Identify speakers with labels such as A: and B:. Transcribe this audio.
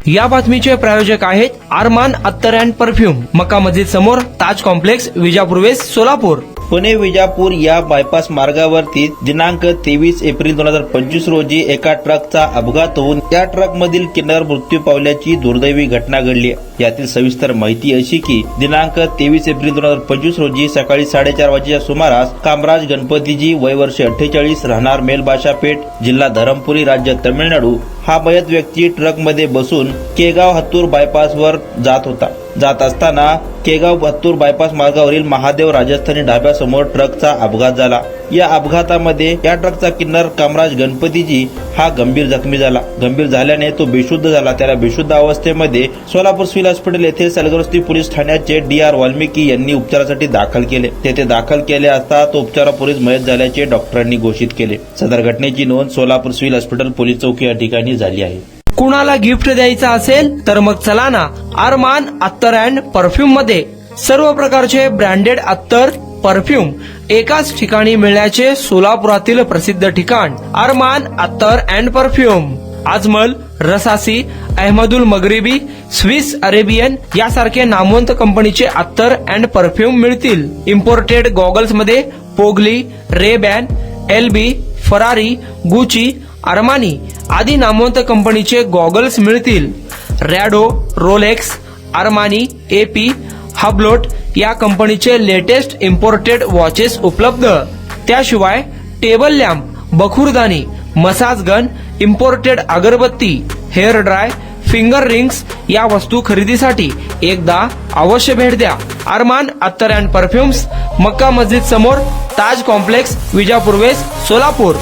A: या बातमीचे प्रायोजक आहेत अरमान अत्तर अँड परफ्यूम, मक्का मस्जिद समोर, ताज कॉम्प्लेक्स, विजापूर वेस्ट, सोलापूर.
B: पुणे विजापूर या बायपास मार्गावरती दिनांक 23 एप्रिल 2025 रोजी एका ट्रकचा अपघात होऊन या ट्रकमधील किन्नर मृत्यू पावल्याची दुर्दैवी घटना घडली. यातील सविस्तर माहिती अशी की दिनांक 23 एप्रिल 2025 रोजी सकाळी 4:30 वाजेच्या सुमारास कामराज गणपतीजी, वय वर्ष 48, राहणार मेलभाषा पेठ, जिल्हा धरमपुरी, राज्य तामिळनाडू, हा मयत व्यक्ती ट्रकमध्ये बसून केगाव हत्तूर बायपासवर जात होता. जात असताना केगाव हत्तूर बायपास मार्गावरील महादेव राजस्थानी ढाब्यासमोर ट्रकचा अपघात झाला. या अपघातामध्ये या ट्रकचा किन्नर कामराज गणपतीजी हा गंभीर जखमी झाला. गंभीर झाल्याने तो बेशुद्ध झाला. त्याला बेशुद्ध अवस्थेमध्ये सोलापूर सिव्हिल हॉस्पिटल येथे सलगरवस्ती पोलीस ठाण्याचे DR वाल्मिकी यांनी उपचारासाठी दाखल केले. तेथे दाखल केले असता तो उपचारापूर्वीच मयत झाल्याचे डॉक्टरांनी घोषित केले. सदर घटनेची नोंद सोलापूर सिव्हिल हॉस्पिटल पोलीस चौकी या ठिकाणी झाली आहे.
A: कुणाला गिफ्ट द्यायचं असेल तर मग चला ना अरमान अत्तर अँड परफ्यूम मध्ये. सर्व प्रकारचे ब्रँडेड अत्तर, परफ्यूम एकाच ठिकाणी मिळण्याचे सोलापुरातील प्रसिद्ध ठिकाण Armaan Attar and perfume. Ajmal, Rasasi, Ahmed al Maghribi, Swiss Arabian यासारखे नामवंत कंपनीचे अत्तर अँड परफ्यूम मिळतील. इम्पोर्टेड गॉगल्स मध्ये पोगली, RayBan, LB, Ferrari, Gucci, Armani आदी नामवंत कंपनीचे गॉगल्स मिळतील. Rado, Rolex, Armani, AP, Hublot या कंपनीचे लेटेस्ट इम्पोर्टेड वॉचेस उपलब्ध. त्याशिवाय टेबल लॅम्प, बखुरदानी, मसाज गन, इम्पोर्टेड अगरबत्ती, हेअर ड्राय, फिंगर रिंग्स या वस्तू खरेदीसाठी एकदा अवश्य भेट द्या. अरमान अत्तर अँड परफ्यूम्स, मक्का मस्जिद समोर, ताज कॉम्प्लेक्स, विजापूर वेस्ट, सोलापूर.